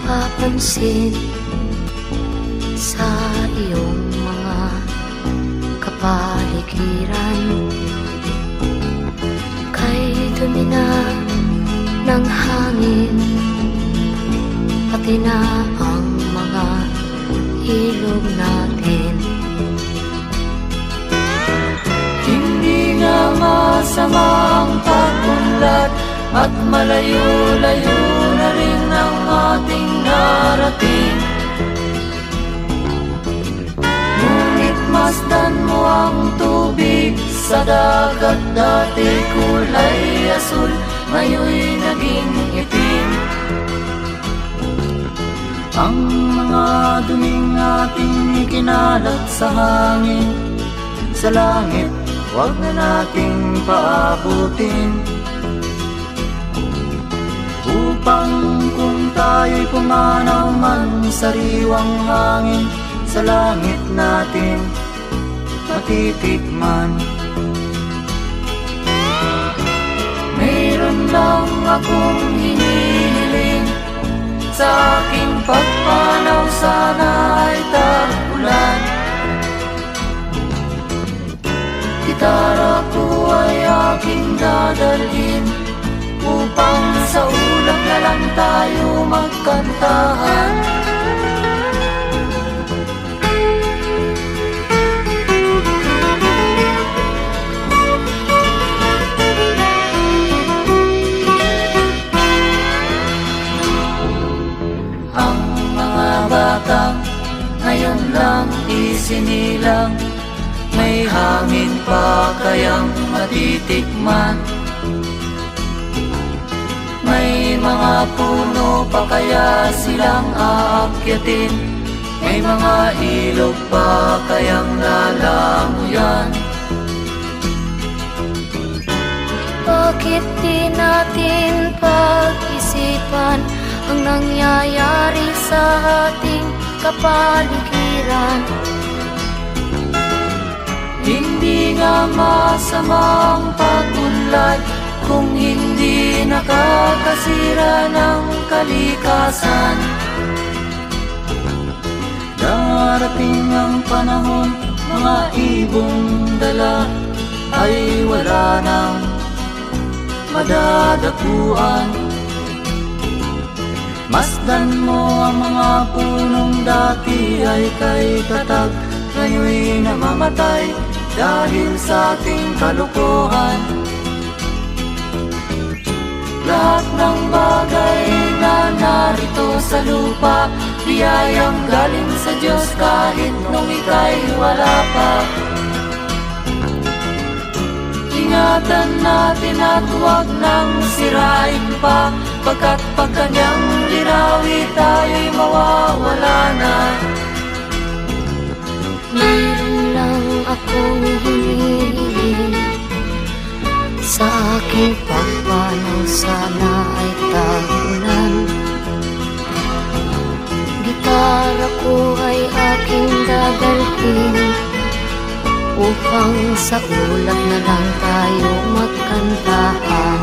napapansin sa iyong mga kapaligiran. Kay dumi na ng hangin, pati na ang mga ilog natin. Hindi nga masama ang pag-unlad, at malayo-layo na rin ang ating narating. Ngunit masdan mo ang tubig sa dagat, dati kulay asul, ngayon'y naging itim. Ang mga duming ating ikinalat sa hangin, sa langit, huwag na nating paabutin. Upang kung tayo'y pumanaw man sa sariwang hangin, sa langit natin matitikman. Mayroon lang akong hinihiling, sa aking pagpanaw sana ay tag-ulan. Gitara ko ay aking dadalhin, upang sa ulap na lang tayo magkantahan. Ang mga batang ngayon lang isinilang, may hangin pa kayang matitikman? May mga puno pa kaya silang aakyatin? May mga ilog pa kayang lalanguyan? Bakit di natin pag-isipan ang nangyayari sa ating kapaligiran? Hindi nga masama ang pag-unlad, kung hindi nakakasira ng kalikasan. Darating ang panahon, mga ibong dala ay wala nang madadapuan. Masdan mo ang mga punong dati ay kay tatag, ngayon'y namamatay dahil sa ating kalukuhan. Lahat ng bagay na narito sa lupa, biyayang galing sa Diyos kahit nung ika'y wala pa. Ingatan natin at huwag nang sirain pa, pagkat pag kanyang linawi tayo'y mawawala na. Meron lang akong hinihiling, sa aking pagpanaw sana ay tag-ulan. Gitara ko ay aking dadalhin, upang sa ulap na lang tayo magkantahan.